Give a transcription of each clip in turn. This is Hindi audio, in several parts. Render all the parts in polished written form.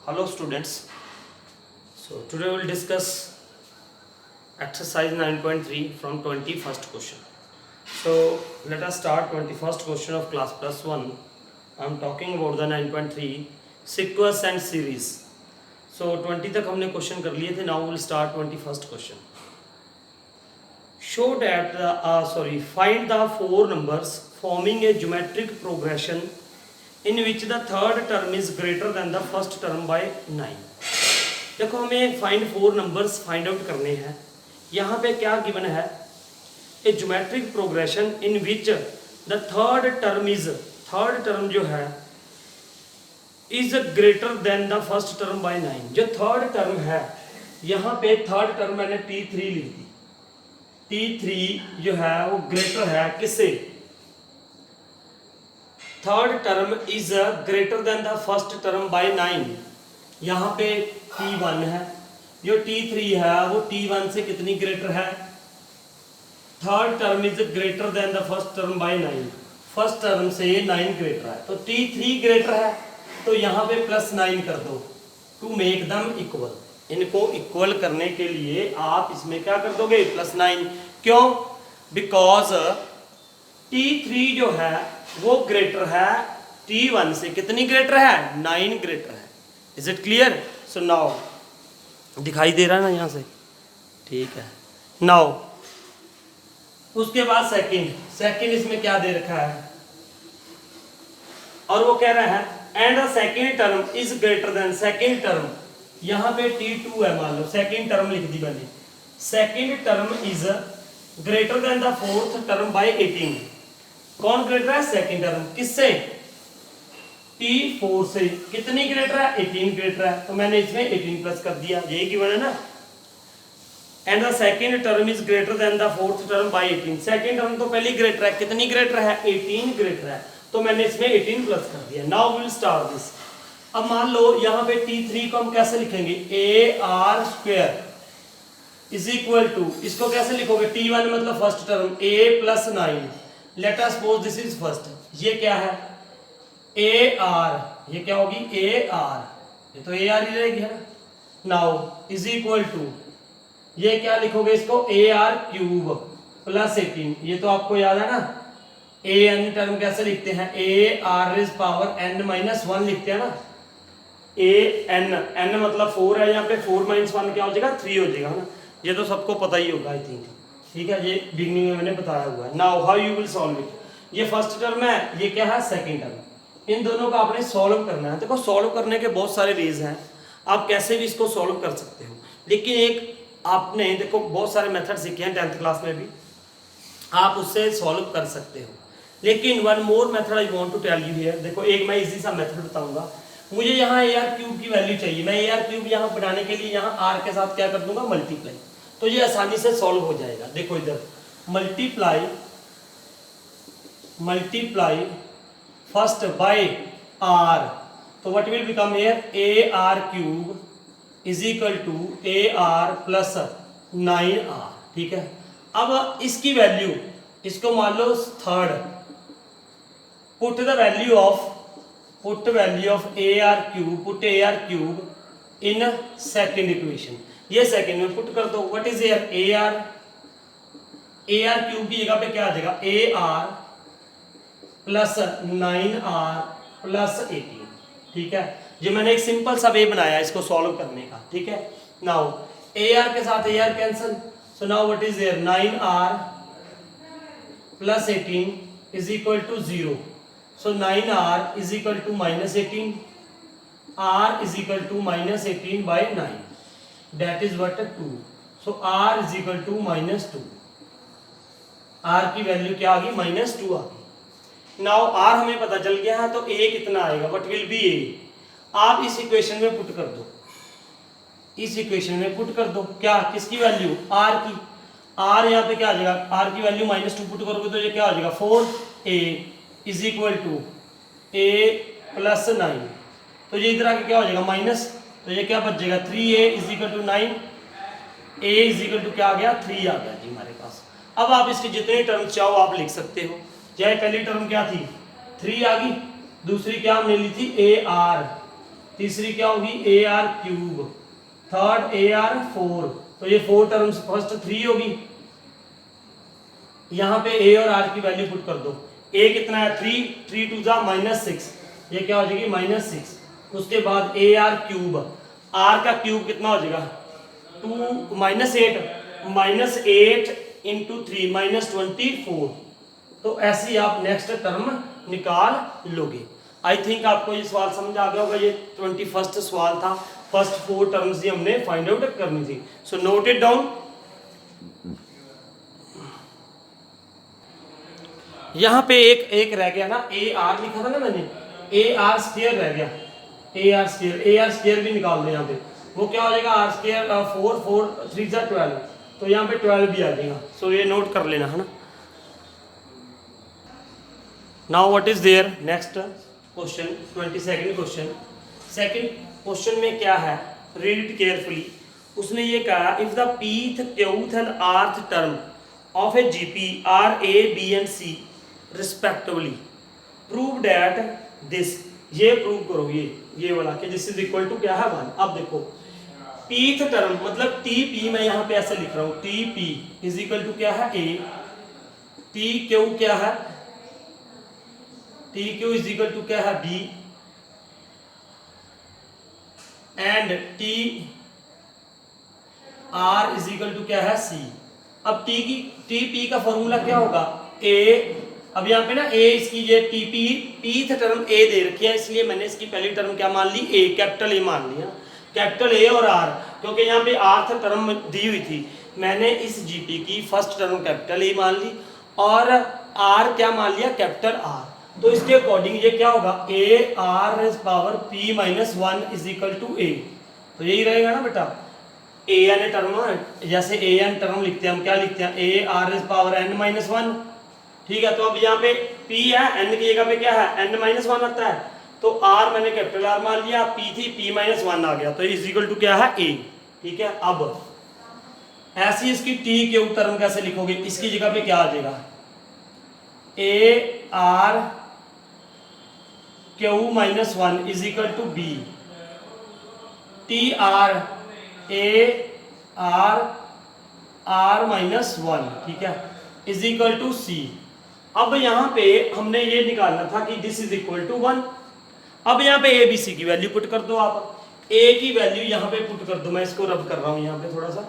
Hello students. So today we will discuss exercise 9.3 from 21st question. So let us start 21st question of class plus 1. I am talking about the 9.3 sequence and series. So 20 तक हमने क्वेश्चन कर लिए थे. Now we will start 21st question. Show that find the four numbers forming a geometric progression in which the third term is greater than the first term by 9. देखो हमें find four numbers find out करने हैं. यहाँ पे क्या गिवन है? ए geometric progression in which the third term जो है is greater than the first term by 9. जो थर्ड टर्म है, यहाँ पे थर्ड टर्म मैंने T3 लिख दी. T3 जो है वो ग्रेटर है किससे? Third term is greater than the first term by 9. यहाँ पे T1 है, जो T3 है वो T1 से कितनी ग्रेटर है? Third term is greater than the first term by 9. First term से 9 ग्रेटर है, तो T3 ग्रेटर है, तो यहाँ पे प्लस 9 कर दो टू मेक दम इक्वल. इनको इक्वल करने के लिए आप इसमें क्या कर दोगे? प्लस 9. क्यों? बिकॉज T3 जो है वो ग्रेटर है T1 से. कितनी ग्रेटर है? 9 ग्रेटर है. Is it clear? So now दिखाई दे रहा है ना यहाँ से? ठीक है. नाउ उसके बाद सेकंड इसमें क्या दे रखा है? और वो कह रहा है and the second term is greater than. Second term यहाँ पे T2 है, मान लो सेकंड टर्म लिख दी मैंने. Second term is greater than the fourth term by 18. कौन ग्रेटर है? Second term. किससे? T4 से. कितनी ग्रेटर है? 18 ग्रेटर है, तो मैंने इसमें 18 प्लस कर दिया. यही गिवन है ना. And the second term is greater than the fourth term by 18. Second term तो पहले ग्रेटर है. कितनी ग्रेटर है? 18 ग्रेटर है, तो मैंने इसमें 18 प्लस कर दिया. Now we will start this. अब मान लो यहाँ पे T3 को हम कैसे लिखेंगे? AR square is equal to, इसको कैसे लिखोगे? T1 मतलब first term, A plus 9. Let us suppose this is first. ये क्या है? AR. ये क्या होगी? AR. ये तो AR ही रहेगी है ना. नाउ इज इक्वल टू, ये क्या लिखोगे इसको? AR cube plus 18. ये तो आपको याद है ना. AN टर्म कैसे लिखते हैं? AR is power n minus 1 लिखते हैं ना. AN मतलब 4 है, यहाँ पे 4 माइनस 1 क्या हो जाएगा? 3 हो जाएगा ना. ये तो सबको पता ही होगा आई थिंक. ठीक है, ये बिगनिंग में मैंने बताया हुआ है. Now how you will solve it. ये फर्स्ट टर्म है, ये क्या है? Second term. इन दोनों का आपने सॉल्व करना है. देखो सॉल्व करने के बहुत सारे वेज हैं, आप कैसे भी इसको सॉल्व कर सकते हो. लेकिन एक आपने देखो बहुत सारे मेथड सीखे हैं 10th क्लास में भी, आप उससे सॉल्व कर सकते हो. लेकिन one more method I want to tell you here. देखो एक मैं इजी सा मेथड बताऊंगा. मुझे यहाँ AR क्यूब की वैल्यू चाहिए. मैं AR क्यूब यहाँ बनाने के लिए यहाँ R के साथ क्या कर दूंगा? मल्टीप्लाई. तो ये आसानी से सॉल्व हो जाएगा. देखो इधर मल्टीप्लाई फर्स्ट बाय R, तो what will become here? AR cube is equal to AR plus 9R. ठीक है. अब इसकी वैल्यू, इसको मान लो third. Put the value of AR cube in second equation. ये सेकंड में पुट कर दो. व्हाट इज AR क्यूब की जगह पे क्या आ जाएगा? AR plus 9R plus 18. ठीक है, ये मैंने एक सिंपल सा वे बनाया इसको सॉल्व करने का. ठीक है. नाउ AR के साथ AR cancel. So now what is 9R plus 18 is equal to 0. So 9R is equal to minus 18. R is equal to minus 18 by 9. That is what? 2. So R is equal to minus 2. R की वैल्यू क्या आ गई? minus 2 आ गई. Now R हमें पता चल गया है, तो A कितना आएगा? What will be A? आप इस इक्वेशन में पुट कर दो. इस इक्वेशन में पुट कर दो. क्या? किसकी वैल्यू? R की. R यहाँ पे क्या आ जाएगा? R की वैल्यू -2 पुट करोगे तो ये क्या आ जाएगा? 4A is equal to A plus 9. तो ये इधर आके क्या हो जाएगा? माइनस. तो ये क्या बच जाएगा? 3A is equal to 9. A is equal to क्या आ गया? 3 आ गया जी हमारे पास. अब आप इसके जितने टर्म चाहो आप लिख सकते हो. चाहे पहली टर्म क्या थी? 3 आ गई. दूसरी क्या हमने ली थी? AR तीसरी क्या होगी ए R cube, third A R 4, तो ये 4 टर्म्स फर्स्ट 3 होगी। यहाँ पे ए और आर की वैल्यू पुट कर दो। ए कितना है 3, 3 टू जा -6, ये क्या हो जाएगी -6। उसके बाद ए आर क्यूब, आर का क्यूब कितना हो जाएगा 2 -8 इंटू 3 -24। तो ऐसे ही आप नेक्स्ट टर्म निकाल लोगे। आई थिंक आपको ये सवाल समझ आ गया होगा। ये 21st सवाल था, फर्स्ट 4 टर्म्स ही हमने फाइंड आउट करनी थी। So note it down. यहाँ पे एक रह गया ना, ए आर लिखा था ना मैंने, ए आर स्क्वायर रह गया, ए आर स्क्वायर भी निकाल दो। यहाँ पे वो क्या हो जाएगा आर स्क्वायर 4 4 3 जा 12, तो यहाँ पे 12 भी आ जाएगा। सो ये नोट कर लेना है ना। Now what is there next question, 22nd question. Second question में क्या है, रीड इट केयरफुली। उसने ये कहा if the pth qth and rth term of a GP are A B and C respectively, prove that this, ये प्रूव करो ये वाला कि दिस इज इक्वल टू क्या है 1। अब देखो पीथ टर्म मतलब टी पी, मैं यहाँ पे ऐसे लिख रहा हूँ T P is equal to क्या है ए, टी क्यू क्या है, T Q is equal to क्या है B, and T R is equal to क्या है सी। अब टी पी का फॉर्मूला क्या होगा ए। अब यहाँ पे ना ए इसकी ये टी पी पीथ टर्म ए दे रखी है, इसलिए मैंने इसकी पहली टर्म क्या मान ली ए, कैपिटल ए मान लिया, कैपिटल ए और आर, क्योंकि यहाँ पे आर्थ टर्म दी हुई थी। मैंने इस जीपी की फर्स्ट टर्म कैपिटल ए मान ली और आर क्या मान लिया कैपिटल आर। तो इसके अकॉर्डिंग ये क्या होगा A R power P -1 is equal to ए। तो यही रहेगा ना बेटा, ए एन टर्म, जैसे ए एन टर्म लिखते हैं हम क्या लिखते हैं ए आर पावर n -1, ठीक है। तो अब यहाँ पे p है, n की जगह पे क्या है n -1 आता है, तो r मैंने कैपिटल R मान लिया, p थी p -1 आ गया, तो इज इक्वल टू क्या है a, ठीक है। अब ऐसी इसकी t के टर्म कैसे लिखोगे, इसकी जगह पे क्या आ जाएगा a r q -1 is equal to b, t r a r r -1, ठीक है, इज इक्वल टू c। अब यहाँ पे हमने ये निकालना था कि दिस इज इक्वल टू 1। अब यहाँ पे ए बी सी की वैल्यू पुट कर दो आप। ए की वैल्यू यहाँ पे पुट कर दो, मैं इसको रब कर रहा हूँ यहाँ पे थोड़ा सा,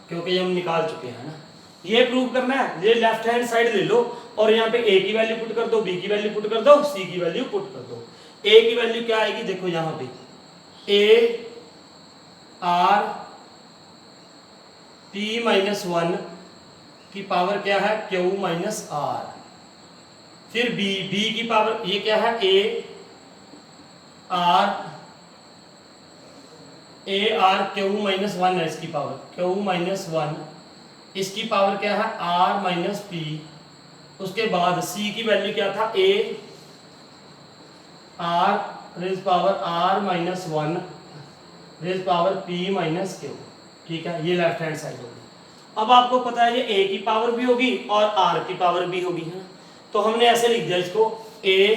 क्योंकि हम निकाल चुके हैं ना। ये प्रूव करना है, ये लेफ्ट हैंड साइड ले लो और यहाँ पे ए की वैल्यू पुट कर दो, बी की वैल्यू पुट कर दो, सी की वैल्यू पुट कर दो। ए की वैल्यू क्या आएगी देखो यहाँ पे ए आर पी -1 की पावर क्या है Q -R, फिर B की पावर ये क्या है A R Q -1 है, इसकी पावर Q -1, इसकी पावर क्या है R P। उसके बाद C की वैल्यू क्या था A R raise power R -1 raise power P -Q, ठीक है। ये लेफ्ट हैंड साइड होगी। अब आपको पता है ये a की पावर भी होगी और r की पावर भी होगी, है। तो हमने ऐसे लिख दिया इसको a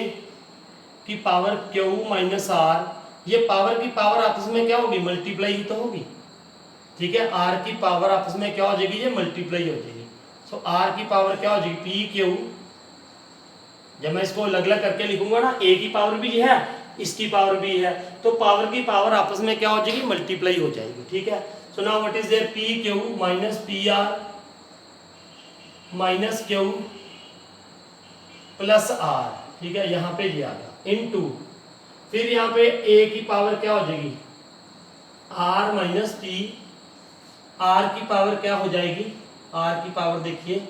की पावर q -r, ये पावर की पावर आपस में क्या होगी मल्टीप्लाई ही तो होगी, ठीक है। r की पावर आपस में क्या हो जाएगी ये मल्टीप्लाई हो जाएगी। सो r की पावर क्या हो जाएगी p q, जब मैं इसको अलग अलग करके लिखूंगा ना a की पावर भी है इसकी पावर भी है, तो पावर की पावर आपस में क्या हो जाएगी मल्टीप्लाई हो जाएगी, ठीक है। So now what is there PQ minus PR minus Q plus R, ठीक है। यहाँ पे ये आ गया इनटू, फिर यहाँ पे A की पावर क्या हो जाएगी R minus P, R की पावर क्या हो जाएगी R की पावर देखिए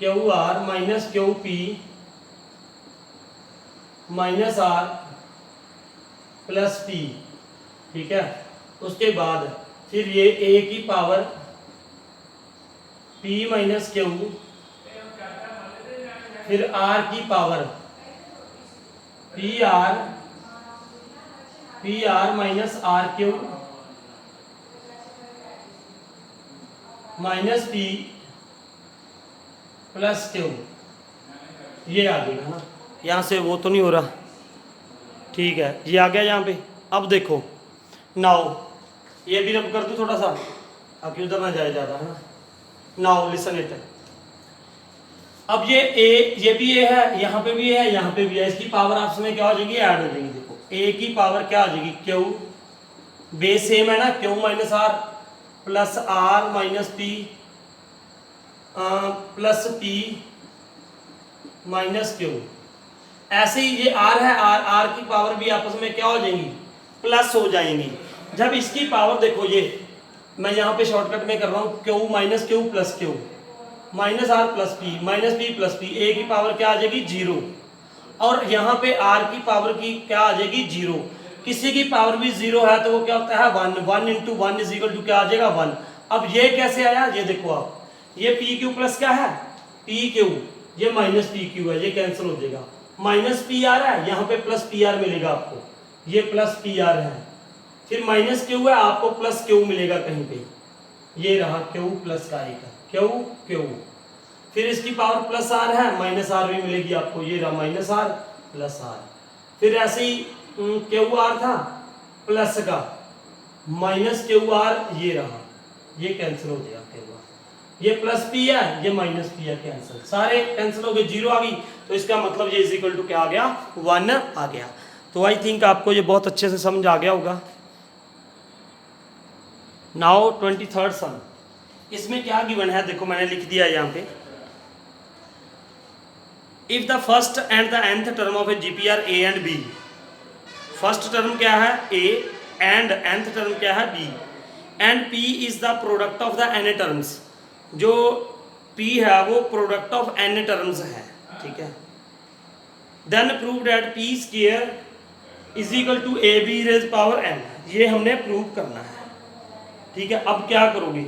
QR minus QP minus R plus P, ठीक है। उसके बाद फिर ये A की पावर P -Q, फिर R की power PR minus RQ minus P plus Q, ये आ गया ना। यहाँ से वो तो नहीं हो रहा, ठीक है ये आ गया यहाँ पे। अब देखो नाउ ये भी रब कर दूँ थोड़ा सा, अब क्यों उधर ना जाए ज़्यादा है ना। नाउ लिसन इट, अब ये भी ए है, यहाँ पे भी है, यहाँ पे भी है, इसकी पावर आपस में क्या हो जाएगी, ऐड हो जाएगी। देखो ए की पावर क्या आ जाएगी, क्यू, बेस सेम है ना, Q minus R plus R minus P plus P minus Q. ऐसे ही ये आर है, आर आर की पावर भी आपस में क्या हो जाएंगी, प्लस हो जाएंगी। जब इसकी पावर देखो ये मैं यहाँ पे शॉर्टकट में कर रहा हूँ, Q minus Q plus Q minus R plus P minus P plus P, ए की पावर क्या आ जाएगी, जीरो, और यहाँ पे आर की पावर की क्या आ जाएगी, जीरो। किसी की पावर भी जीरो है तो वो क्या होता है, one, one into one is equal to क्या आ जाएगा, वन। अब ये कैसे आया, ये देखो आप, ये पी क्यू प्लस क्या है, पी क्यू, ये माइनस पी क्यू है, ये कैंसिल हो जाएगा, माइनस पी आर है, यहाँ पे प्लस पी आर मिलेगा आपको, ये प्लस पी आर है, फिर माइनस क्यू है, आपको प्लस क्यू मिलेगा कहीं पे, ये रहा क्यू प्लस का एक क्यू क्यू, फिर इसकी पावर प्लस आर है, माइनस आर भी मिलेगी आपको, ये रहा माइनस आर प्लस आर, फिर ऐसे ही क्यू आर था प्लस का माइनस क्यू आर, ये रहा, ये कैंसिल हो जाएगा क्यू आर, ये प्लस पी है, ये माइनस पी है, कैंसिल, सारे कैंसिल हो गए, जीरो आ गई, तो इसका मतलब ये इज इक्वल टू क्या आ गया, वन आ गया। तो आई थिंक आपको ये बहुत अच्छे से समझ आ गया होगा। नाउ 23rd सम, इसमें क्या गिवन है, देखो मैंने लिख दिया यहाँ पे, if the first and the nth term of a GP are A and B, first term क्या है ए एंड nth टर्म क्या है B, and p is the product of the n terms, जो p है वो प्रोडक्ट ऑफ n टर्म्स है, ठीक है, then prove that p square is equal to A B raise power n, ये हमने प्रूव करना है, ठीक है। अब क्या करोगे,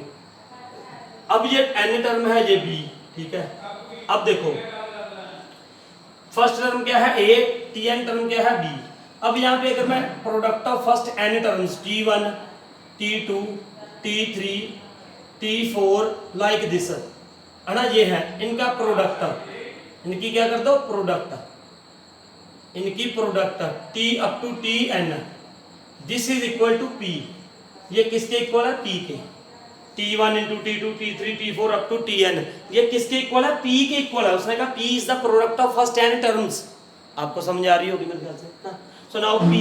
अब ये n टर्म है, ये b, ठीक है। अब देखो फर्स्ट टर्म क्या है a, tn टर्म क्या है b, अब यहाँ पे अगर मैं product of first n terms t1 t2 t3 t4 like this है ना, ये है इनका प्रोडक्ट, इनकी क्या कर दो प्रोडक्ट, इनकी product t up to tn, this is equal to p, ये किसके इक्वल है, p के, t1 into t2 t3 t4 up to tn, ये किसके इक्वल है, p के इक्वल है। उसने कहा p is the product of first n terms, आपको समझ आ रही होगी मेरे ख्याल से। सो नाउ p,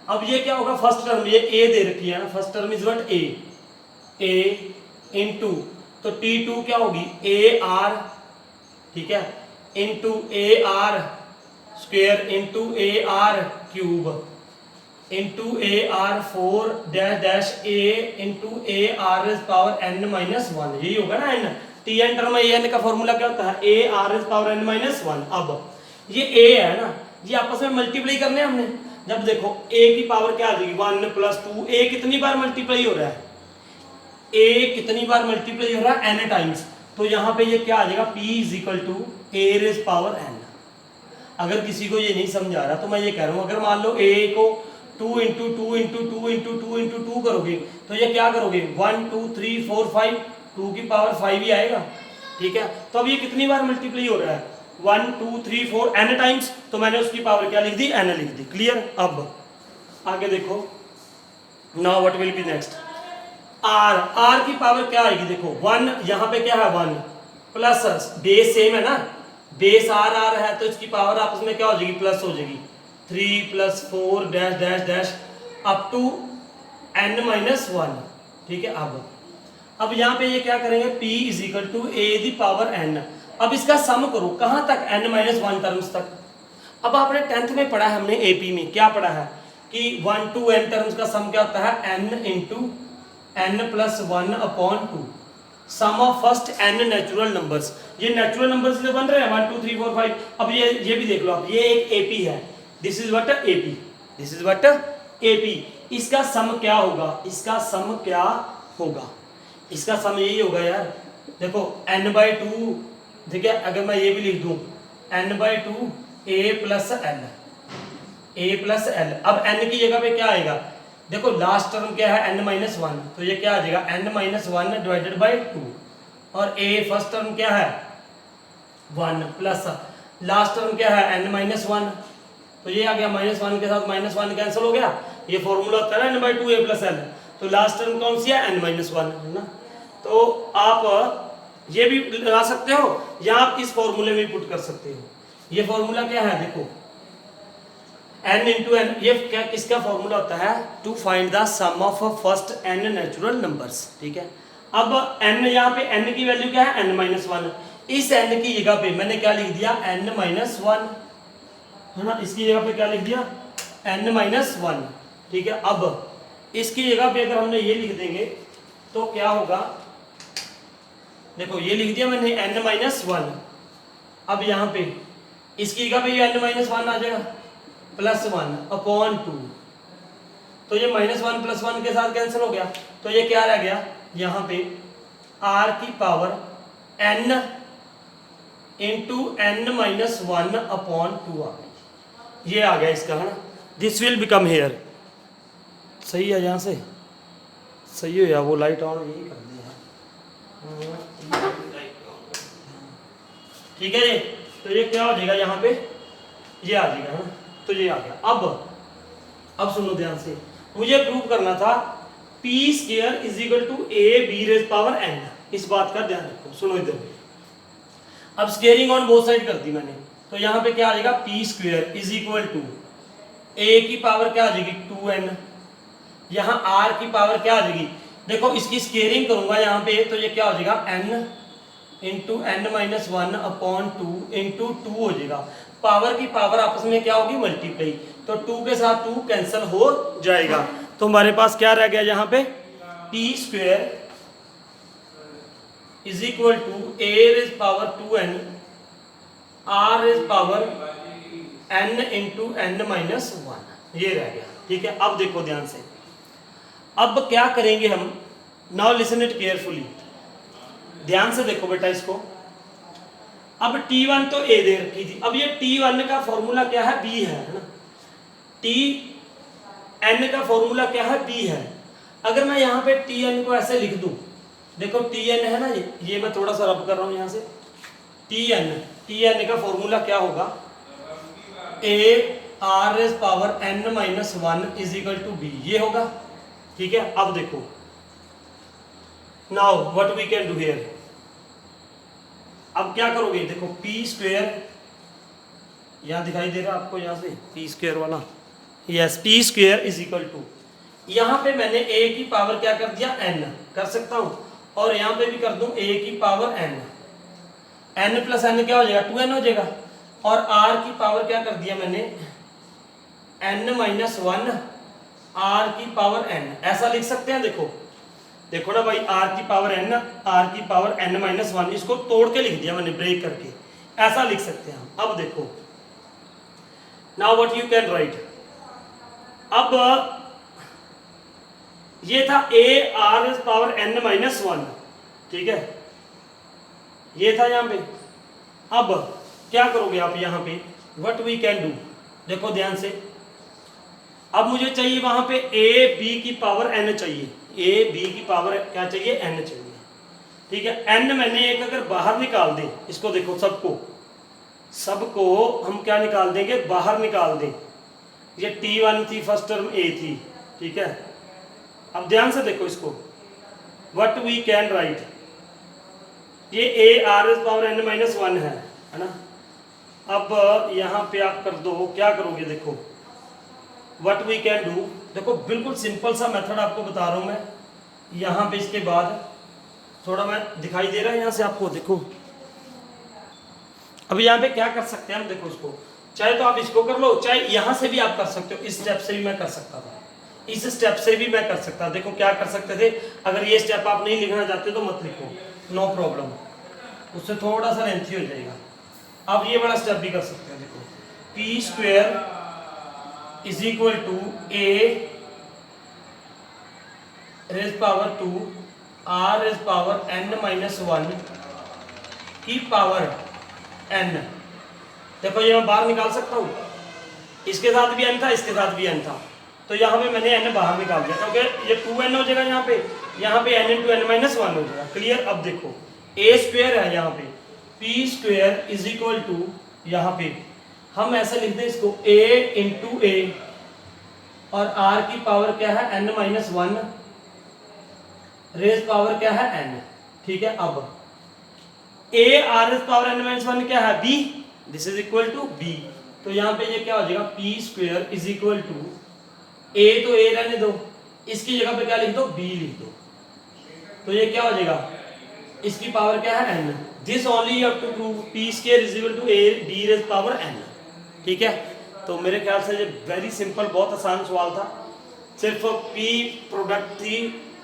अब ये क्या होगा, फर्स्ट टर्म ये a दे रखी है ना, first term is what a into, तो t2 क्या होगी ar, ठीक है, into ar square into ar cube into ar4 dash dash a into ar is power n minus one, यही होगा ना n, tn टर्म में an का फॉर्मूला क्या होता है, ar is power n minus one. अब ये a है ना, ये आपस में मल्टीप्लाई करने हमने, जब देखो a की पावर क्या आ जाएगी 1 प्लस 2, a कितनी बार मल्टीप्लाई हो रहा है, a कितनी बार मल्टीप्लाई हो रहा है, n टाइम्स, तो यहाँ पे ये क्या आ जाएगा, p is equal to a raise power n। अगर किसी को ये नहीं समझ आ रहा तो मैं ये कह रहा हूँ, अगर मान लो a को 2 इंटू 2 इंटू 2 इंटू 2 इंटू 2 करोगे तो ये क्या करोगे 1 2 3 4 5, 2 की पावर 5 ही आएगा, ठीक है। तो अब ये कितनी बार मल्टीप्लाई हो रहा है, 1 2 3 4 n टाइम्स, तो मैंने उसकी पावर क्या लिख दी, n लिख दी, क्लियर। अब आगे देखो, now what will be next, r की पावर क्या आएगी, देखो 1, यहाँ पे क्या है 1 प्लस, बेस सेम है ना, बेस r है, तो इसकी पावर आपस में क्या हो जाएगी, प्लस हो जाएगी, 3 प्लस 4 डैश डैश डैश अप टू n माइनस वन, ठीक है। अब यहाँ पे ये क्या करेंगे, p is equal to a the power n, अब इसका सम करो, कहाँ तक, n माइनस वन टर्म्स तक। अब आपने 10th में पढ़ा है, हमने AP में क्या पढ़ा है कि 1 to n टर्म्स का सम क्या होता है, n into n plus one upon two, sum of first n natural numbers, ये नेचुरल नंबर्स से बन रहे हैं 1 2 3 4 5। अब ये भी देख लो आप, ये एक AP है, this is what AP, this is what AP, इसका सम क्या होगा, इसका सम क्या होगा, इसका सम यही होगा यार, देखो n/2, ठीक है, अगर मैं ये भी लिख दूं n/2 a plus l, a plus l, अब n की जगह पे क्या आएगा, देखो लास्ट टर्म क्या है n माइनस वन, तो ये क्या आ जाएगा n minus one divided by 2, और a फर्स्ट टर्म क्या है 1 प्लस, लास्ट टर्म क्या है n माइनस वन, तो ये आ गया माइनस वन के साथ माइनस वन कैंसिल हो गया, ये फॉर्मूला होता है ना n by two A plus N, तो लास्ट टर्म कौन सी है n माइनस वन है ना। तो आप ये भी लगा सकते हो या आप इस फॉर्मूले में पुट कर सकते हो। ये फॉर्मूला क्या है देखो, n इंटू एन, ये क्या किसका फॉर्मूला होता है, to find the sum of first n natural numbers, ठीक है। अब n यहाँ पे n की वैल्यू क्या है n माइनस वन, इस n की जगह पे मैंने क्या लिख दिया n माइनस वन है ना, इसकी जगह पे क्या लिख दिया n माइनस वन, ठीक है। अब इसकी जगह पे अगर हमने ये लिख देंगे तो क्या होगा, देखो ये लिख दिया मैंने n माइनस वन, अब यहाँ पे इसकी जगह पे ये n माइनस वन आ जाएगा प्लस वन अपॉन टू, तो ये माइनस वन प्लस वन के साथ कैंसिल हो गया, तो ये क्या रह गया यहाँ पे r की power n into n minus one upon to आ गई, ये आ गया इसका है ना, दिस विल बिकम हेयर, सही है यहाँ से, सही हो या वो लाइट ऑन यही कर दिया, ठीक है जी। तो ये क्या हो जाएगा यहाँ पे, ये आ जाएगा है ना, तो ये आ गया। अब सुनो ध्यान से, मुझे प्रूव करना था P square is equal to A B raise power N, इस बात का ध्यान रखो, सुनो इधर। अब स्क्वेयरिंग ऑन बोथ साइड कर दी मैंने, तो यहाँ पे क्या आ जाएगा P square is equal to ए की पावर क्या आ जाएगी टू एन, यहाँ आर की पावर क्या आ जाएगी, देखो इसकी स्क्वेयरिंग करूंगा यहाँ पे, तो ये क्या हो जाएगा N into N minus one upon two into two हो जाएगा, पावर की पावर आपस में क्या होगी मल्टीप्लाई, तो टू के साथ टू कैंसिल हो जाएगा, तो हमारे पास क्या रह गया यहाँ पे P square is equal to A raise power two N R raise power N into N minus one, ये रह गया, ठीक है। अब देखो ध्यान से, अब क्या करेंगे हम, नाउ लिसन इट केयरफुली, ध्यान से देखो बेटा इसको। अब T1 तो A दे रखी थी, अब ये T1 का फॉर्मूला क्या है B है ना, Tn का फॉर्मूला क्या है B है। अगर मैं यहाँ पे Tn को ऐसे लिख दूं, देखो Tn है ना, ये मैं थोड़ा सा रब कर रहा हूँ यहाँ से, Tn का फॉर्मूला क्या होगा, A r raise power n minus one is equal to B, ये होगा, ठीक है। अब देखो now what we can do here, अब क्या करोगे, देखो पी स्क्वेयर यहाँ दिखाई दे रहा है आपको, यहाँ से पी स्क्वेयर वाला, yes P square is equal to, यहाँ पे मैंने a की पावर क्या कर दिया n कर सकता हूँ, और यहाँ पे भी कर दूं a की पावर n प्लस n क्या हो जाएगा 2n हो जाएगा, और r की पावर क्या कर दिया मैंने n माइनस वन r की पावर n, ऐसा लिख सकते हैं। देखो ना भाई, r की पावर n माइनस वन, इसको तोड़ के लिख दिया मैंने ब्रेक करके, ऐसा लिख सकते हैं हम। अब देखो now what you can write, अब ये था a r power n minus one, ठीक है, ये था यहाँ पे। अब क्या करोगे आप यहाँ पे, व्हाट वी कैन डू, देखो ध्यान से, अब मुझे चाहिए वहां पे a b की पावर n चाहिए, a b की पावर क्या चाहिए n चाहिए, ठीक है। n मैंने एक अगर बाहर निकाल दें, इसको देखो सबको हम क्या निकाल देंगे, बाहर निकाल दें, ये T1 थी फर्स्ट टर्म a थी, ठीक है। अब ध्यान से देखो इसको, व्हाट वी कैन राइट, ये a r power n minus one है ना। अब यहाँ पे आप कर दो, क्या करोगे, देखो व्हाट वी कैन डू, देखो बिल्कुल सिंपल सा मेथड आपको बता रहा हूँ मैं, यहाँ पे इसके बाद थोड़ा मैं दिखाई दे रहा है यहाँ से आपको, देखो अब यहाँ पे क्या कर सकते हैं हम, देखो इसको चाहे तो आप इसको कर लो, चाहे यहाँ से भी आप कर सकते हो, इस स्टेप से भी मैं कर सकता था, इस स्टेप से भी मैं कर सकता। देखो क्या कर सकते थे, अगर ये स्टेप आप नहीं लिखना चाहते तो मत लिखो, नो प्रॉब्लम, उससे थोड़ा सा लेंथी हो जाएगा। आप ये वाला स्टेप भी कर सकते हैं, देखो P square is equal to a raise power two r raise power n minus one की पावर n, देखो ये मैं बाहर निकाल सकता हूँ, इसके साथ भी n था, इसके साथ भी n था, तो यहाँ पे मैंने n बाहर निकाल दिया, क्योंकि ये 2n हो जाएगा यहाँ पे n into n minus one हो जाएगा, क्लियर। अब देखो a स्क्वेयर है यहाँ पे, p square is equal to यहाँ पे हम ऐसे लिखते हैं इसको a इंटू ए और r की पावर क्या है n minus one, raise power क्या है n। ठीक है, अब a r raise power n minus one क्या है b, this is equal to b। तो यहाँ पे ये क्या हो जाएगा p square is equal to a, तो a रहने दो, इसकी जगह पे क्या लिख दो b लिख दो। तो ये क्या हो जाएगा, इसकी पावर क्या है n। This only you have to prove p square is equal to a b raise power n। ठीक है, तो मेरे ख्याल से ये वेरी सिंपल बहुत आसान सवाल था। सिर्फ p प्रोडक्ट थी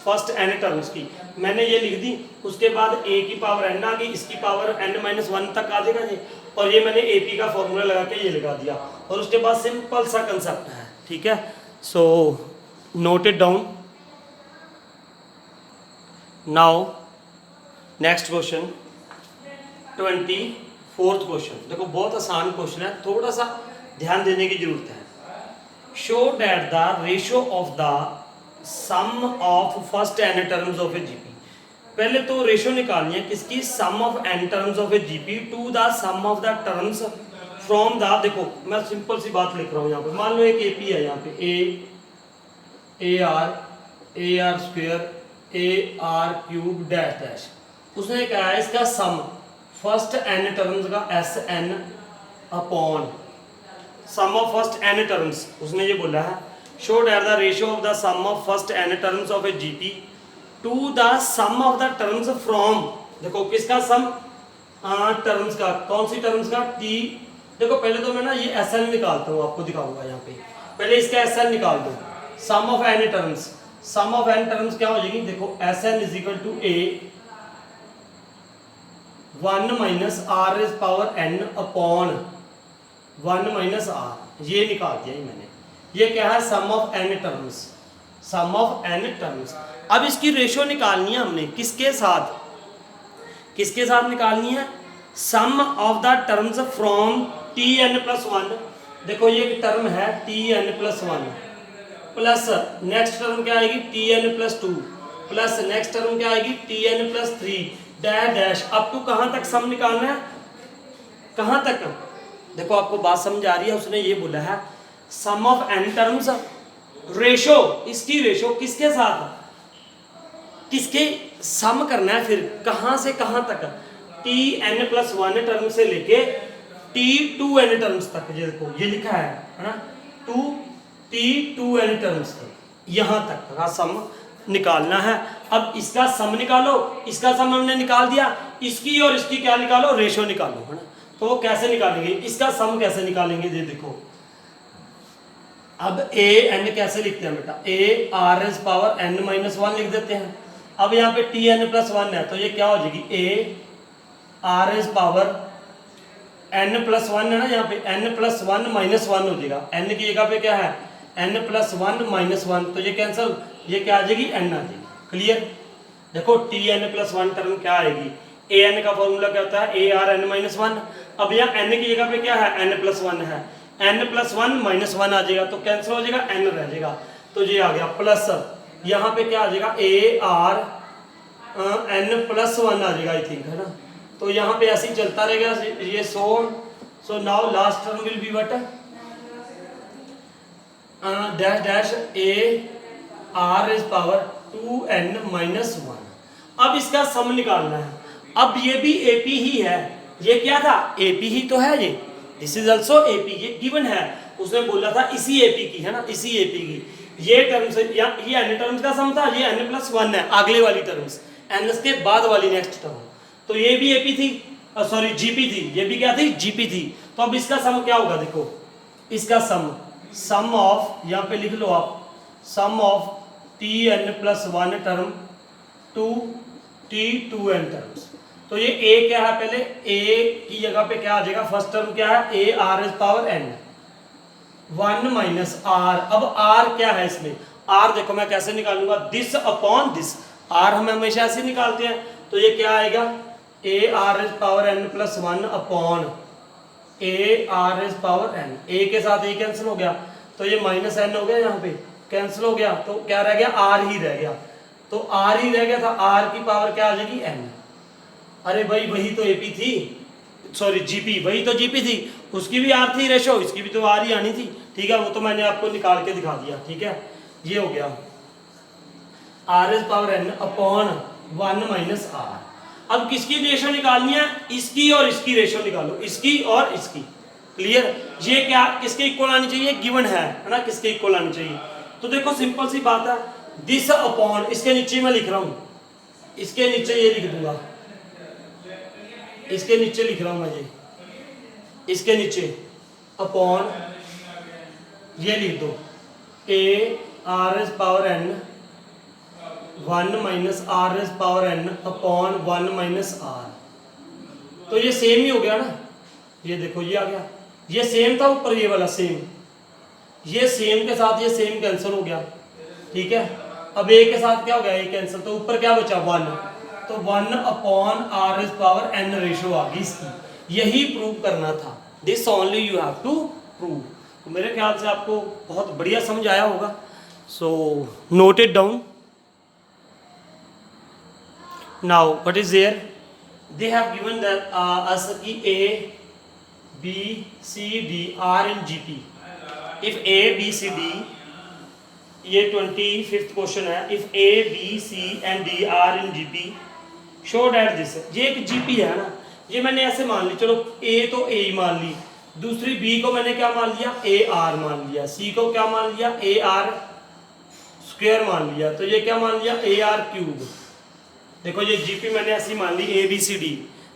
फर्स्ट n टर्म्स की, मैंने ये लिख दी, उसके बाद a की पावर n आ गई, इसकी पावर n माइनस वन तक आ जाएगा जी, और ये मैंने AP का फॉर्मूला लगा के ये लगा दिया, और उसके बाद सिंपल सा कंसेप्ट है। ठीक है, so note it down. Now next question 24th question. देखो बहुत आसान क्वेश्चन है, थोड़ा सा ध्यान देने की जरूरत है। Show that the ratio of the sum of first n terms of a GP. पहले तो रेशियो निकालनी है किसकी, सम of n terms of a GP to the sum of the terms from the, देखो मैं सिंपल सी बात लिख रहा हूँ यहाँ पे, मान लो एक एपी है यहाँ पे A R square A R cube dash dash, उसने कहा है इसका सम फर्स्ट n टर्म्स का S N upon sum of first n terms, उसने ये बोला है show that the ratio of the sum of first n terms of a GP to the sum of the terms from, देखो किसका सम, टर्म्स का, कौन सी टर्म्स का, टी। देखो पहले तो मैं ना ये एस एन निकालता हूँ, आपको दिखाऊंगा यहाँ पे, पहले इसका एस एन निकाल दो, सम of n terms, some of n terms क्या हो जाएगी, देखो S N is equal to A 1 minus are is power n upon 1 minus are, ये निकाल दिया ही मैंने। ये क्या है, सम of n terms, some of n terms. अब इसकी रेशियो निकालनी है हमने किसके साथ, किसके साथ निकालनी है, सम of the terms from T N plus one. देखो ये टर्म है T N plus one, plus next term क्या आएगी T N plus two, plus next term क्या आएगी T N plus three, dash डैश अप टू कहाँ तक सम निकालना है, कहाँ तक। देखो आपको बात समझ आ रही है, उसने ये बोला है सम ऑफ n टर्म्स, रेशो, इसकी रेशो किसके साथ, किसके सम करना है, फिर कहां से कहां तक, T N plus one term से लेके टी टू एन टर्म्स तक, ये देखो ये लिखा है ना, to T two N terms तक, यहां तक का सम निकालना है। अब इसका सम निकालो, इसका सम हमने निकाल दिया, इसकी और इसकी क्या निकालो, रेशो निकालो, है ना। तो वो कैसे निकालेंगे, इसका सम कैसे निकालेंगे, ये देखो अब ए एन कैसे लिखते हैं बेटा, A R is power N minus one लिख देते हैं। अब यहाँ पे टी एन प्लस वन है, तो ये क्या हो जाएगी A R is power N plus one है ना, यहाँ पे N plus one minus one हो जाएगा, एन की जगह पे क्या है N plus one minus one, तो ये कैंसिल, ये क्या आ जाएगी एन आ जाएगी। क्लियर, देखो T N plus one term क्या आएगी, ए एन का फॉर्मूला क्या होता है A are N minus one. अब यहाँ एन की जगह पे क्या है एन प्लस वन है, N plus one minus one आ जाएगा, तो कैंसिल हो जाएगा, एन रह जाएगा, तो ये आ गया प्लस, यहाँ पे क्या आ जाएगा A R N plus one आ जाएगा आई थिंक, है ना। तो यहाँ पे ऐसे ही चलता रहेगा ये, so now last term will be what, dash dash A R is power two N minus one. अब इसका सम निकालना है, अब ये भी एपी ही है, ये क्या था एपी ही तो है, ये दिस इज ऑल्सो एपी, ये गिवन है, उसने बोला था इसी एपी की, है ना, इसी एपी की, ये टर्म्स या ये एन टर्म्स का सम था, ये एन प्लस वन है अगले वाली टर्म्स, एन के बाद वाली नेक्स्ट टर्म, तो ये भी एपी थी, सॉरी जीपी थी, ये भी क्या थी जीपी थी। तो अब इसका सम क्या होगा, देखो इसका सम ऑफ, यहाँ पे लिख लो आप, सम of T N plus one term to T two N terms. तो ये ए क्या है, पहले ए की जगह पे क्या आ जाएगा, फर्स्ट टर्म क्या है A R is power N one minus R. अब आर क्या है इसमें, आर देखो मैं कैसे निकालूंगा, दिस अपॉन दिस, आर हम हमेशा ऐसे निकालते हैं, तो ये क्या आएगा ए R is power N plus one upon A R is power N, ए के साथ ए कैंसिल हो गया, तो ये माइनस एन हो गया, यहाँ पे कैंसिल हो गया, तो क्या रह गया आर ही रह गया, तो आर ही रह गया था, आर की पावर क्या आ जाएगी एन। अरे भाई वही तो एपी थी, सॉरी जीपी, वही तो जीपी थी, उसकी भी आर थी रेशो, इसकी भी तो आर ही आनी थी, ठीक है, वो तो मैंने आपको निकाल के दिखा दिया, ठीक है। ये हो गया R is power N upon 1 minus R. अब किसकी रेशो निकालनी है, इसकी और इसकी रेशो निकालो, इसकी और इसकी, क्लियर। ये क्या किसके इक्वल आनी चाहिए, गिवन है ना, किसके इक्वल आनी चाहिए। तो देखो सिंपल सी बात है, दिस अपॉन, इसके नीचे मैं लिख रहा हूं, इसके नीचे ये लिख दूंगा, इसके नीचे लिख रहा हूं मैं ये, इसके नीचे अपॉन ये लिख दो A R is power N 1 minus R is power N upon 1 minus R. तो ये सेम ही हो गया ना, ये देखो ये आ गया, ये सेम था ऊपर ये वाला सेम, ये सेम के साथ ये सेम कैंसिल हो गया, ठीक है। अब ए के साथ क्या हो गया, ए कैंसिल, तो ऊपर क्या बचा 1, तो 1 upon are is power N ratio आ गई इसकी। यही प्रूव करना था, this only you have to prove. तो मेरे ख्याल से आपको बहुत बढ़िया समझ आया होगा, so note it down. Now what is there, they have given that अस की A B C D are in GP. If A B C D, ये 25th क्वेश्चन है, if A B C and D are in GP show that this. ये एक जीपी है ना, ये मैंने ऐसे मान ली, चलो ए तो ए ही मान ली, दूसरी बी को मैंने क्या मान लिया, ए आर मान लिया, सी को क्या मान लिया, ए आर स्क्वायर मान लिया, तो ये क्या मान लिया, ए आर क्यूब। देखो ये जीपी मैंने ऐसी मान ली ए बी सी डी,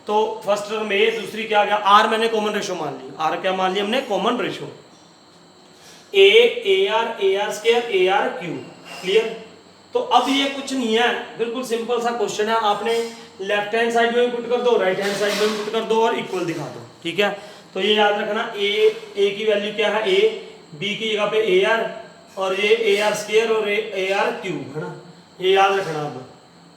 तो फर्स्ट टर्म ए, दूसरी क्या गया आर, मैंने कॉमन रेशो मान ली, आर क्या मान लिया हमने, common ratio, A R square A R cube, clear. तो अब ये कुछ नहीं है, बिल्कुल सिंपल सा क्वेश्चन है, आपने लेफ्ट हैंड साइड में पुट कर दो, राइट हैंड साइड में पुट कर दो और इक्वल दिखा दो, ठीक है। तो ये याद रखना, ए की वैल्यू क्या है, ए, बी की जगह पे ए आर, और ये ए आर स्क्वायर और ए आर क्यूब है ना, ये याद रखना। अब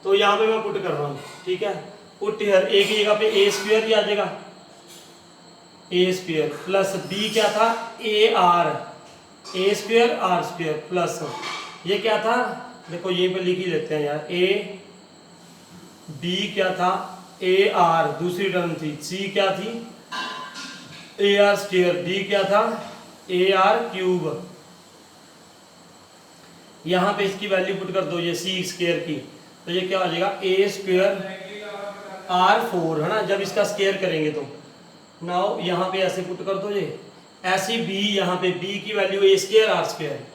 तो यहाँ पे मैं पुट कर रहा हूँ, ठीक है, पुट हियर, ए की जगह पे ए स्क्वायर ही आ जाएगा, ए स्क्वायर प्लस बी क्या था, A R, A square R square plus ये क्या था, देखो ये पे लिख ही लेते हैं यार, ए बी क्या था, ए आर दूसरी टर्म थी, सी क्या थी, ए आर स्क्वायर, डी क्या था, ए आर क्यूब। यहां पे इसकी वैल्यू पुट कर दो, ये सी स्क्वायर की, तो ये क्या हो जाएगा, ए स्क्वायर आर 4 है ना, जब इसका स्क्वायर करेंगे तो। नाउ यहां पे ऐसे पुट कर दो, ये ऐसी बी, यहां पे बी की value A square R square,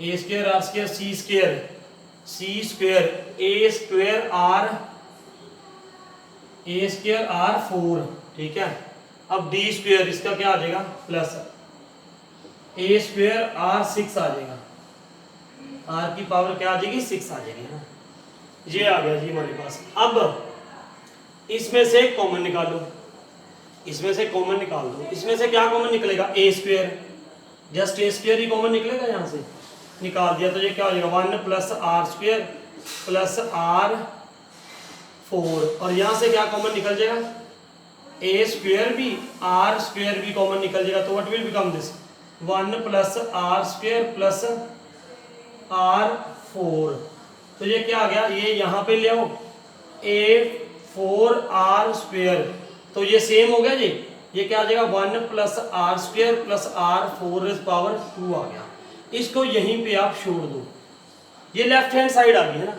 A square R square, C square, C square A square R, A square R 4, ठीक है। अब डी स्क्वायर, इसका क्या आ जाएगा, प्लस ए स्क्वायर आर 6 आ जाएगा, आर की पावर क्या आ जाएगी, 6 आ जाएगी ना, ये आ गया जी हमारे पास। अब इसमें से कॉमन निकालो, इसमें से कॉमन निकाल दो, इसमें से क्या कॉमन निकलेगा, ए square, just a square he common निकलेगा, यहां से निकाल दिया तो ये क्या हो जाएगा, 1 plus R square plus R 4, और यहां से क्या कॉमन निकल जाएगा, ए स्क्वायर भी आर स्क्वायर भी कॉमन निकल जाएगा, तो what will become this, 1 plus R square plus R 4, तो ये क्या आ गया, ये यहां पे ले आओ, ए 4 आर स्क्वायर, तो ये सेम हो गया जी, ये क्या आ जाएगा, 1 plus R square plus R 4 power 2 आ गया। इसको यहीं पे आप छोड़ दो, ये लेफ्ट हैंड साइड आ गई है ना।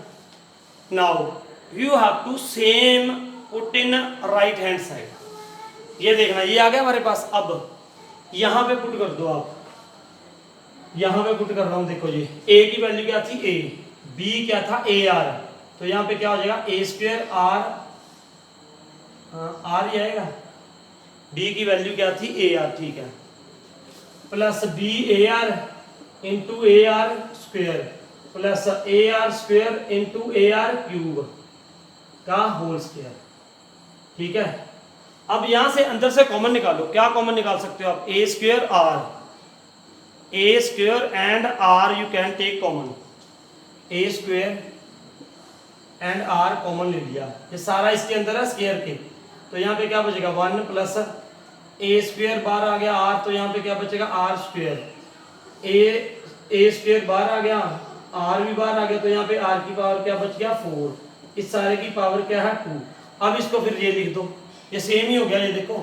Now you have to same put in right hand side, ये देखना, ये आ गया हमारे पास। अब यहां पे पुट कर दो आप, यहां पे पुट कर रहा हूं, देखो ये ए की वैल्यू क्या थी, ए, बी क्या था, ए आर, तो यहां पे क्या हो जाएगा, ए स्क्वायर आर, आर ही आएगा, बी की वैल्यू क्या थी, ए आर, ठीक है, plus B A R into A R square plus A R square into A R cube का होल स्क्वायर, ठीक है। अब यहां से अंदर से कॉमन निकालो, क्या कॉमन निकाल सकते हो आप, ए square R, A square and are you can take common, A square and are common ले लिया, ये सारा इसके अंदर है स्क्वायर के, तो यहाँ पे क्या बचेगा, 1 प्लस ए स्क्वायर बाहर आ गया आर, तो यहाँ पे क्या बचेगा, आर स्क्वायर, ए स्क्वायर बाहर आ गया, आर भी बाहर आ गया, तो यहाँ पे आर की पावर क्या बच गया, 4, इस सारे की पावर क्या है, 2। अब इसको फिर ये लिख दो, ये सेम ही हो गया। ये देखो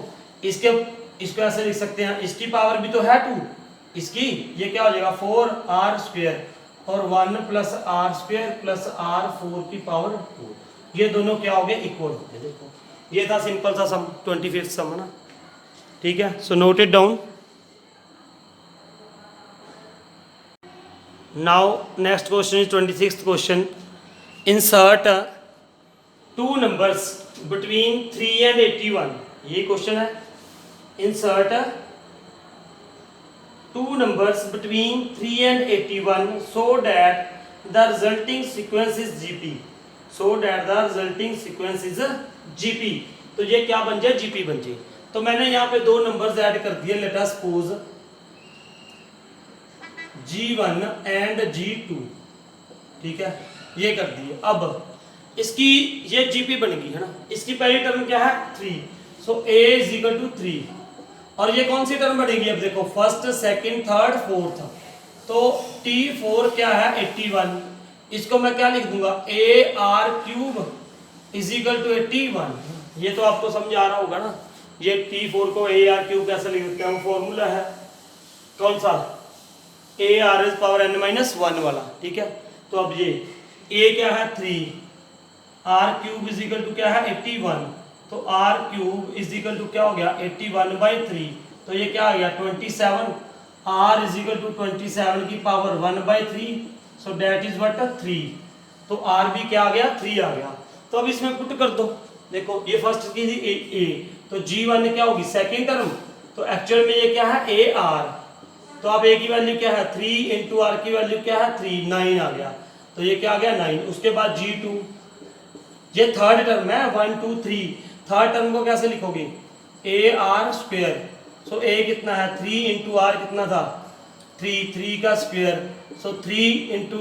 इसको ऐसे लिख सकते हैं, इसकी पावर भी तो है 2, इसकी ये क्या हो जाएगा 4r² और 1 प्लस r² प्लस r4 की पावर 2, ये दोनों क्या हो गए इक्वल हो गए। देखो ये था सिंपल सा सम, 25th सम है ना, ठीक है। So note it down. Now next question is 26th question. Insert 2 numbers between 3 and 81, ये क्वेश्चन है। Insert 2 numbers between 3 and 81 so that the resulting sequence is GP, so that the resulting sequence is GP। तो ये क्या बन जाए GP बन जाए। तो मैंने यहाँ पे 2 नंबर्स ऐड कर दिए, late us suppose G1 and G2, ठीक है, ये कर दिए। अब इसकी ये GP बन गई है ना, इसकी पहली टर्म क्या है 3, सो A इज इक्वल टू 3, और ये कौन सी टर्म बढ़ेगी अब देखो फर्स्ट सेकंड थर्ड फोर्थ, तो T4 क्या है 81, इसको मैं क्या लिख दूंगा AR³ इज इक्वल टू 81। ये तो आपको समझ आ रहा होगा ना, ये T4 को AR³ कैसे लिख सकते हैं, फॉर्मूला है कौन सा AR⁻n−1 वाला, ठीक है। तो अब ये A क्या है 3, R³ इज इक्वल टू क्या है 81, तो R³ इज इक्वल टू क्या हो गया 81/3, तो ये क्या आ गया 27, R इज इक्वल टू 27 की power 1/3, so that is what 3, तो R भी क्या आ गया 3 आ गया। तो अब इसमें पुट कर दो, देखो ये फर्स्ट की थी A, तो G1 क्या होगी सेकंड टर्म, तो एक्चुअल में ये क्या है AR, तो अब A की वैल्यू क्या है 3 इंटू R की वैल्यू क्या है 3, 9 आ गया, तो ये क्या आ गया 9। उसके बाद G2, ये थर्ड टर्म है 1 2 3, थर्ड टर्म को कैसे लिखोगे AR², सो A कितना है 3 इंटू R कितना था 3 का स्क्वायर, सो 3 इंटू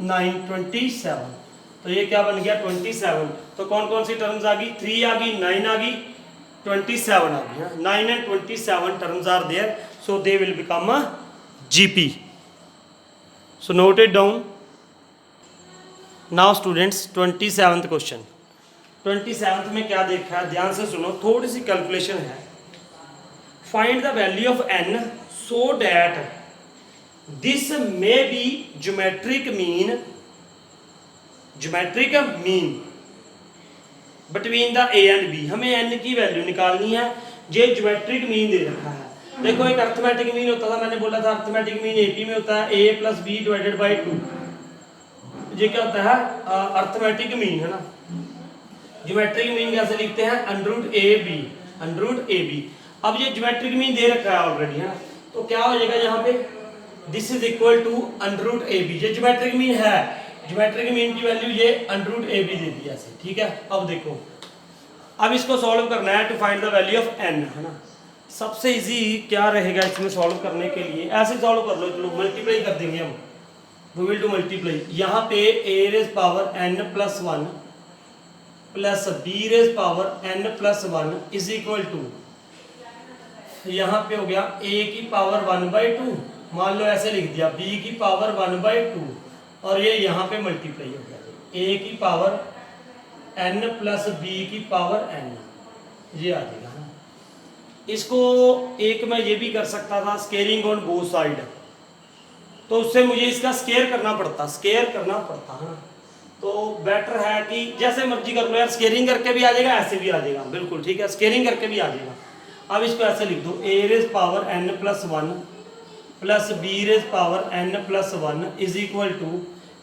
9 27, तो ये क्या बन गया 27। तो कौन कौन सी टर्म्स आ गई 3 आ गई 9 आ गई 27 आ गई, 9 and 27 terms are there, so they will become a GP। so note it down। now students 27th question, 27th में क्या देखा है ध्यान से सुनो, थोड़ी सी कैलकुलेशन है। Find the value of n so that this may be geometric mean between the a and b। हमें n की वैल्यू निकालनी है, ये ज्योमेट्रिक मीन दे रखा है। देखो एक अर्थमेटिक मीन होता था, मैंने बोला था अर्थमेटिक मीन AP में होता है a + b / 2, ये क्या होता है अर्थमेटिक मीन है ना। ज्योमेट्रिक मीन कैसे लिखते हैं √AB। अब ये ज्योमेट्रिक मीन दे रखा है ऑलरेडी है ना, तो क्या हो जाएगा यहाँ पे this is equal to √AB, ये ज्योमेट्रिक मीन है, ज्योमेट्रिक मीन की वैल्यू ये √AB दे दी ऐसे, ठीक है। अब देखो अब इसको सॉल्व करना है to find the value of n है ना। सबसे इजी क्या रहेगा इसमें सॉल्व करने के लिए, ऐसे सॉल्व कर लो, चलो मल्टीप्लाई कर देंगे हम, वी विल डू मल्टीप्लाई। यहाँ पे a⁻n+1 plus b⁻n+1 is equal to, यहाँ पे हो गया a की पावर 1/2, मान लो ऐसे लिख दिया b की पावर 1/2, और ये यहाँ पे मल्टीप्लाई हो गया a की पावर n प्लस b की पावर n, ये आ जाएगा ना। इसको एक मैं ये भी कर सकता था स्केयरिंग ऑन बोथ साइड, तो उससे मुझे इसका स्केयर करना पड़ता है, तो बेटर है कि जैसे मर्जी कर लो यार, स्केयरिंग करके भी आ जाएगा ऐसे भी आ जाएगा, बिल्कुल ठीक है, स्केयरिंग करके भी आ जाएगा। अब इसको ऐसे लिख दो a⁻n+1 plus b⁻n+1 is equal to,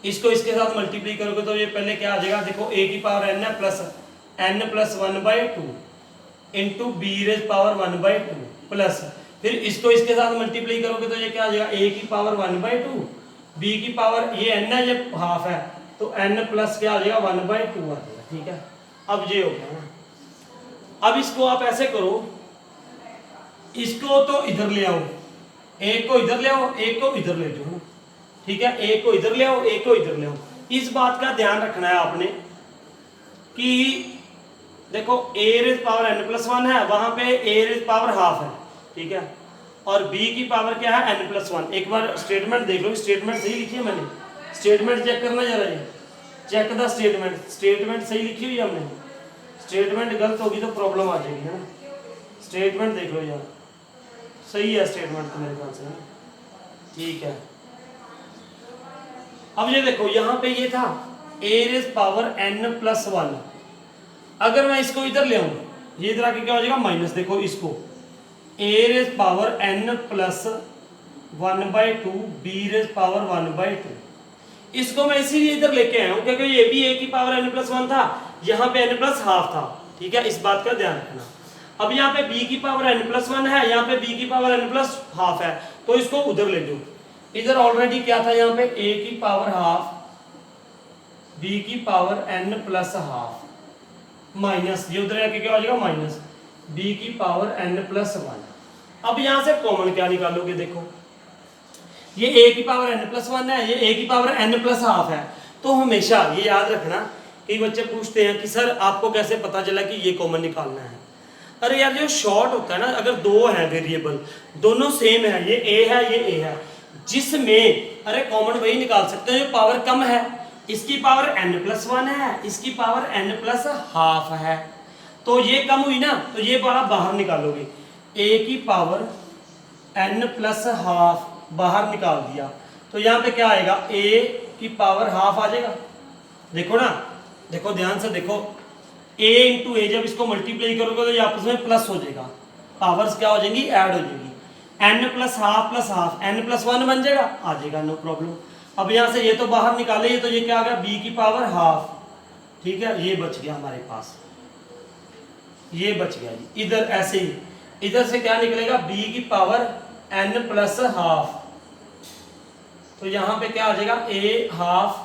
इसको इसके साथ मल्टीप्लाई करोगे तो ये पहले क्या आ जाएगा, देखो a की पावर n है plus n+1/2 into b⁻1/2 plus, फिर इसको इसके साथ मल्टीप्लाई करोगे तो ये क्या आ जाएगा a की पावर 1/2, b की पावर ये n है, ये हाफ है, तो n प्लस क्या आ जाएगा 1/2 आ जाएगा, ठीक है। अब ये हो गया ना। अब इसको आप ऐसे करो, इसको तो इधर ले आओ, एक को इधर ले आओ, एक को इधर ले जाओ, ठीक है, एक को इधर ले आओ, एक को इधर ले आओ। इस बात का ध्यान रखना है आपने कि देखो a⁻n+1 है, वहां पे a⁻½ है, ठीक है, और b की पावर क्या है n+1। एक बार स्टेटमेंट देख लो, स्टेटमेंट सही लिखी है मैंने, स्टेटमेंट चेक करना जरा, ये चेक द स्टेटमेंट सही लिखी हुई है हमने, स्टेटमेंट गलत होगी तो प्रॉब्लम आ जाएगी, है ना। स्टेटमेंट देख लो यार, सही है स्टेटमेंट तो मेरे ख्याल से, है ना, ठीक है। अब ये देखो यहाँ पे ये था a रेज पावर n+1, अगर मैं इसको इधर ले आऊँ, ये इधर आके क्या हो जाएगा माइनस, देखो इसको a raise power n+1/2 b raise power 1/2, इसको मैं इसीलिए इधर लेके आया हूँ क्योंकि ये भी a की पावर n+1 था, यहाँ पे n+1/2 था, ठीक है, इस बात का ध्यान रखना। अब यहाँ पे b की पावर n+1 है, यहाँ पे b की पावर n+1/2 है, तो इसको उधर ले लो। इधर ऑलरेडी क्या था, यहाँ पे a की पावर हाफ b की पावर n+1/2 माइनस, ये उधर आके क्या हो जाएगा माइनस b की पावर n+1। अब यहाँ से कॉमन क्या निकालोगे, देखो ये a की पावर n+1 है, ये a की पावर n+1/2 है, तो हमेशा ये याद रखना, कई बच्चे पूछते हैं कि सर आपको कैसे पता चला कि ये कॉमन निकालना है। अरे यार जो शॉर्ट होता है ना, अगर दो है वेरिएबल दोनों सेम है, ये a है ये a है, जिसमें अरे कॉमन वही निकाल सकते हैं जो पावर कम है, इसकी पावर n+1 है, इसकी पावर n+1/2 है, तो ये कम हुई ना, तो ये वाला बाहर निकालोगे, a की पावर n+1/2 बाहर निकाल दिया, तो यहाँ पे क्या आएगा a की पावर हाफ आ जाएगा। देखो ना, देखो ध्यान से देखो, a इंटू ए, जब इसको मल्टीप्लाई करोगे तो ये आपस में प्लस हो जाएगा, पावर्स क्या हो जाएंगी ऐड हो जाएगी, n+1/2 + हाफ n+1 बन जाएगा, आ जाएगा नो प्रॉब्लम। अब यहाँ से ये तो बाहर निकाले, तो ये क्या आ गया b की पावर हाफ, ठीक है, ये बच गया हमारे पास, ये बच गया जी। इधर ऐसे ही, इधर से क्या निकलेगा b की पावर n+1/2, तो यहाँ पे क्या आ जाएगा a हाफ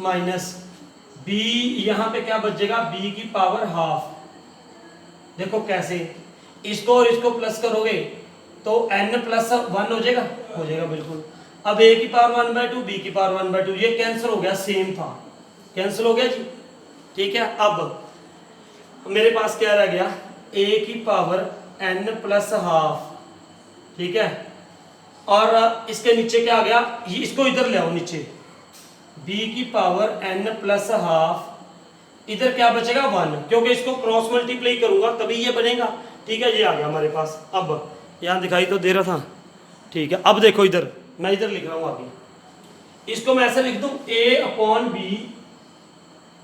माइनस b, यहाँ पे क्या बचेगा b की पावर हाफ। देखो कैसे, इसको और इसको प्लस करोगे तो n+1 हो जाएगा बिल्कुल। अब a की पावर 1/2 b की पावर 1/2, ये कैंसिल हो गया, सेम था, कैंसिल हो गया जी, ठीक है। अब मेरे पास क्या रह गया, a की पावर n+1/2, ठीक है, और इसके नीचे क्या आ गया, इसको इधर ले आओ नीचे, b की पावर n+1/2, इधर क्या बचेगा 1, क्योंकि इसको क्रॉस मल्टीप्लाई करूंगा तभी ये बनेगा, ठीक है, ये आ गया हमारे पास। अब यहाँ दिखाई तो दे रहा था, ठीक है। अब देखो इधर मैं इधर लिख रहा हूँ आगे, इसको मैं ऐसे लिख दूं a/b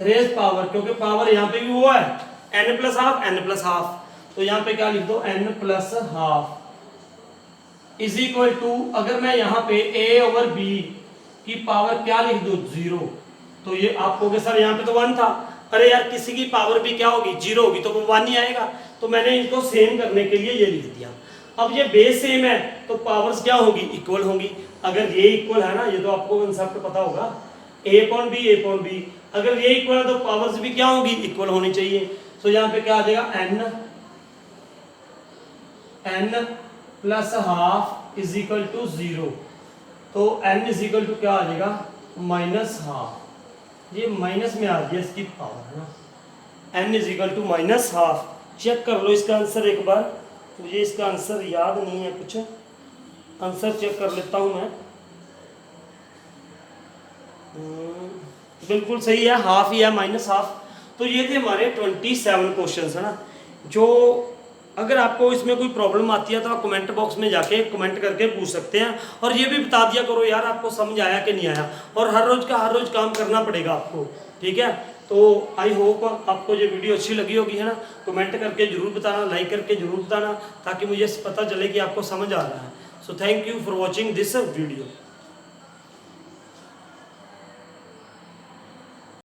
रेज पावर, क्योंकि पावर यहाँ पे भी वो है n+1/2, तो यहाँ पे क्या लिख दो n+1/2 इज इक्वल टू, अगर मैं यहाँ पे a/b की पावर क्या लिख दूं 0, तो ये आप कहोगे सर यहाँ पे तो 1 था, अरे यार किसी की पावर भी क्या होगी 0 होगी, तो वो 1 ही आएगा, तो मैंने इनको सेम करने के लिए ये लिख दिया। अब ये बेस सेम है तो पावर्स क्या होगी, इक्वल होंगी। अगर ये इक्वल है ना, ये तो आपको कंसेप्ट पता होगा, a/b, अगर ये इक्वल है तो पावर्स भी क्या होगी, इक्वल होनी चाहिए। तो यहाँ पे क्या आ जाएगा n+1/2 इज इक्वल टू 0, तो n इज इक्वल टू क्या आ जाएगा -12, ये माइनस में आ गया इसकी पावर, है ना, n is equal to -12। Check कर लो इसका आंसर एक बार, मुझे इसका आंसर याद नहीं है, कुछ आंसर चेक कर लेता हूं मैं। बिल्कुल सही है, हाफ ही है, -12। तो ये थे हमारे 27 क्वेश्चंस, है ना, जो अगर आपको इसमें कोई प्रॉब्लम आती है तो आप कमेंट बॉक्स में जाके कमेंट करके पूछ सकते हैं, और ये भी बता दिया करो यार आपको समझ आया कि नहीं आया, और हर रोज काम करना पड़ेगा आपको, ठीक है। तो आई होप आपको ये वीडियो अच्छी लगी होगी, है ना, कमेंट करके जरूर बताना, लाइक करके जरूर बताना, ताकि मुझे पता चले कि आपको समझ आ रहा है। So thank you for watching this video.